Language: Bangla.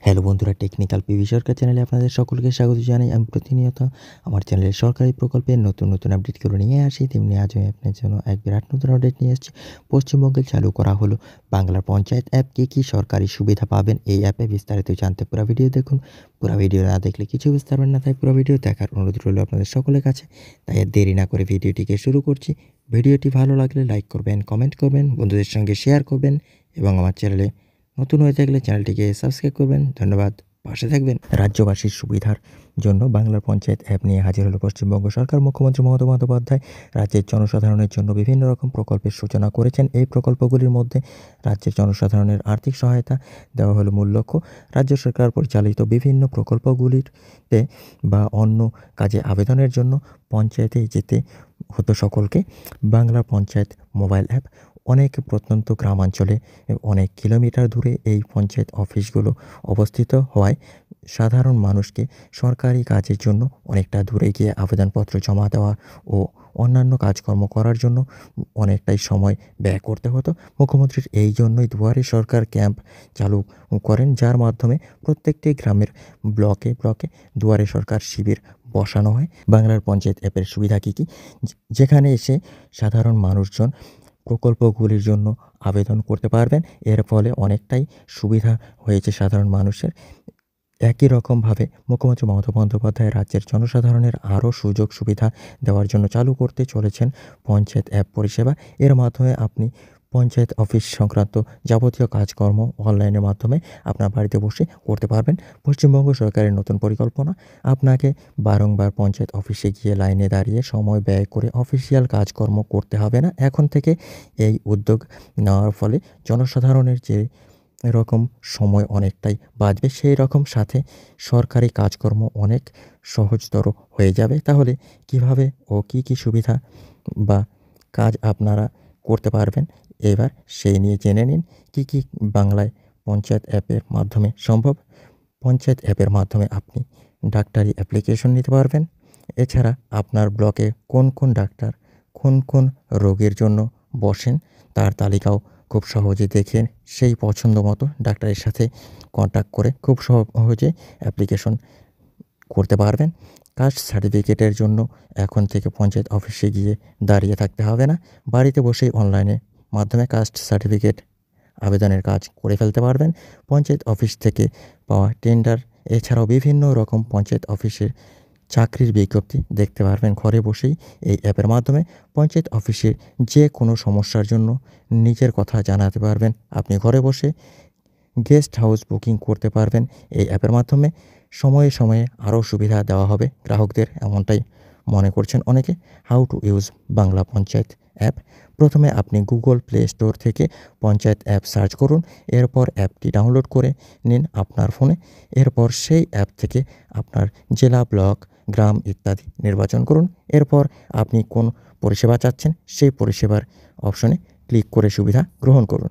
হ্যালো বন্ধুরা, টেকনিক্যাল পিভি সরকার চ্যানেলে আপনাদের সকলকে স্বাগত জানাই। আমি প্রতিনিয়ত আমার চ্যানেলের সরকারি প্রকল্পের নতুন আপডেটগুলো নিয়ে আসি। তেমনি আজ আমি আপনার জন্য এক বিরাট নতুন আপডেট নিয়ে এসেছি। পশ্চিমবঙ্গে চালু করা হলো বাংলার পঞ্চায়েত অ্যাপ। কী সরকারি সুবিধা পাবেন এই অ্যাপে বিস্তারিত জানতে পুরো ভিডিও দেখুন। পুরো ভিডিও না দেখলে কিছু বুঝতে পারবেন না, তাই পুরো ভিডিও দেখার অনুরোধ রইল আপনাদের সকলের কাছে। তাই আর দেরি না করে ভিডিওটিকে শুরু করছি। ভিডিওটি ভালো লাগলে লাইক করবেন, কমেন্ট করবেন, বন্ধুদের সঙ্গে শেয়ার করবেন এবং আমার চ্যানেলে নতুন হয়ে থাকলে চ্যানেলটিকে সাবস্ক্রাইব করবেন। ধন্যবাদ, পাশে থাকবেন। রাজ্যবাসীর সুবিধার জন্য বাংলার পঞ্চায়েত অ্যাপ নিয়ে হাজির হলো পশ্চিমবঙ্গ সরকার। মুখ্যমন্ত্রী মমতা বন্দ্যোপাধ্যায় রাজ্যের জনসাধারণের জন্য বিভিন্ন রকম প্রকল্পের সূচনা করেছেন। এই প্রকল্পগুলির মধ্যে রাজ্যের জনসাধারণের আর্থিক সহায়তা দেওয়া হলো মূল লক্ষ্য। রাজ্য সরকার পরিচালিত বিভিন্ন প্রকল্পগুলিতে বা অন্য কাজে আবেদনের জন্য পঞ্চায়েতে যেতে হতো সকলকে। বাংলার পঞ্চায়েত মোবাইল অ্যাপ। অনেক প্রত্যন্ত গ্রামাঞ্চলে অনেক কিলোমিটার দূরে এই পঞ্চায়েত অফিসগুলো অবস্থিত হওয়ায় সাধারণ মানুষকে সরকারি কাজের জন্য অনেকটা দূরে গিয়ে আবেদনপত্র জমা দেওয়া ও অন্যান্য কাজকর্ম করার জন্য অনেকটাই সময় ব্যয় করতে হতো। মুখ্যমন্ত্রীর এই জন্যই দুয়ারে সরকার ক্যাম্প চালু করেন, যার মাধ্যমে প্রত্যেকটি গ্রামের ব্লকে ব্লকে দুয়ারে সরকার শিবির বসানো হয়। বাংলার পঞ্চায়েত অ্যাপের সুবিধা কী, যেখানে এসে সাধারণ মানুষজন প্রকল্পগুলির জন্য আবেদন করতে পারবেন। এর ফলে অনেকটাই সুবিধা হয়েছে সাধারণ মানুষের। একই রকমভাবে মুখ্যমন্ত্রী মমতা বন্দ্যোপাধ্যায় রাজ্যের জনসাধারণের আরও সুযোগ সুবিধা দেওয়ার জন্য চালু করতে চলেছেন পঞ্চায়েত অ্যাপ পরিষেবা। এর মাধ্যমে আপনি পঞ্চায়েত অফিস সংক্রান্ত যাবতীয় কাজকর্ম অনলাইনের মাধ্যমে আপনার বাড়িতে বসে করতে পারবেন। পশ্চিমবঙ্গ সরকারের নতুন পরিকল্পনা, আপনাকে বারংবার পঞ্চায়েত অফিসে গিয়ে লাইনে দাঁড়িয়ে সময় ব্যয় করে অফিসিয়াল কাজকর্ম করতে হবে না। এখন থেকে এই উদ্যোগ নেওয়ার ফলে জনসাধারণের যে এরকম সময় অনেকটাই বাঁচবে, সেই রকম সাথে সরকারি কাজকর্ম অনেক সহজতর হয়ে যাবে। তাহলে কিভাবে ও কী সুবিধা বা কাজ আপনারা করতে পারবেন, এবার সেই নিয়ে জেনে নিন। কী বাংলায় পঞ্চায়েত অ্যাপের মাধ্যমে সম্ভব। পঞ্চায়েত অ্যাপের মাধ্যমে আপনি ডাক্তারি অ্যাপ্লিকেশন নিতে পারবেন। এছাড়া আপনার ব্লকে কোন ডাক্তার কোন রোগের জন্য বসেন তার তালিকাও খুব সহজে দেখে সেই পছন্দ মতো ডাক্তারের সাথে কন্ট্যাক্ট করে খুব সহজে অ্যাপ্লিকেশন করতে পারবেন। কাস্ট সার্টিফিকেটের জন্য এখন থেকে পঞ্চায়েত অফিসে গিয়ে দাঁড়িয়ে থাকতে হবে না। বাড়িতে বসেই অনলাইনে মাধ্যমে কাস্ট সার্টিফিকেট আবেদনের কাজ করে ফেলতে পারবেন। পঞ্চায়েত অফিস থেকে পাওয়া টেন্ডার এছাড়াও বিভিন্ন রকম পঞ্চায়েত অফিসের চাকরির বিজ্ঞপ্তি দেখতে পারবেন ঘরে বসেই এই অ্যাপের মাধ্যমে। পঞ্চায়েত অফিসে যে কোনো সমস্যার জন্য নিজের কথা জানাতে পারবেন আপনি ঘরে বসে। গেস্ট হাউস বুকিং করতে পারবেন এই অ্যাপের মাধ্যমে। সময়ে সময়ে আরও সুবিধা দেওয়া হবে গ্রাহকদের, এমনটাই মনে করছেন অনেকে। How to use Bangla panchayat app. প্রথমে আপনি গুগল প্লে স্টোর থেকে পঞ্চায়েত অ্যাপ সার্চ করুন। এরপর অ্যাপটি ডাউনলোড করে নিন আপনার ফোনে। এরপর সেই অ্যাপ থেকে আপনার জেলা, ব্লক, গ্রাম ইত্যাদি নির্বাচন করুন। এরপর আপনি কোন পরিষেবা চাচ্ছেন সেই পরিষেবার অপশনে ক্লিক করে সুবিধা গ্রহণ করুন।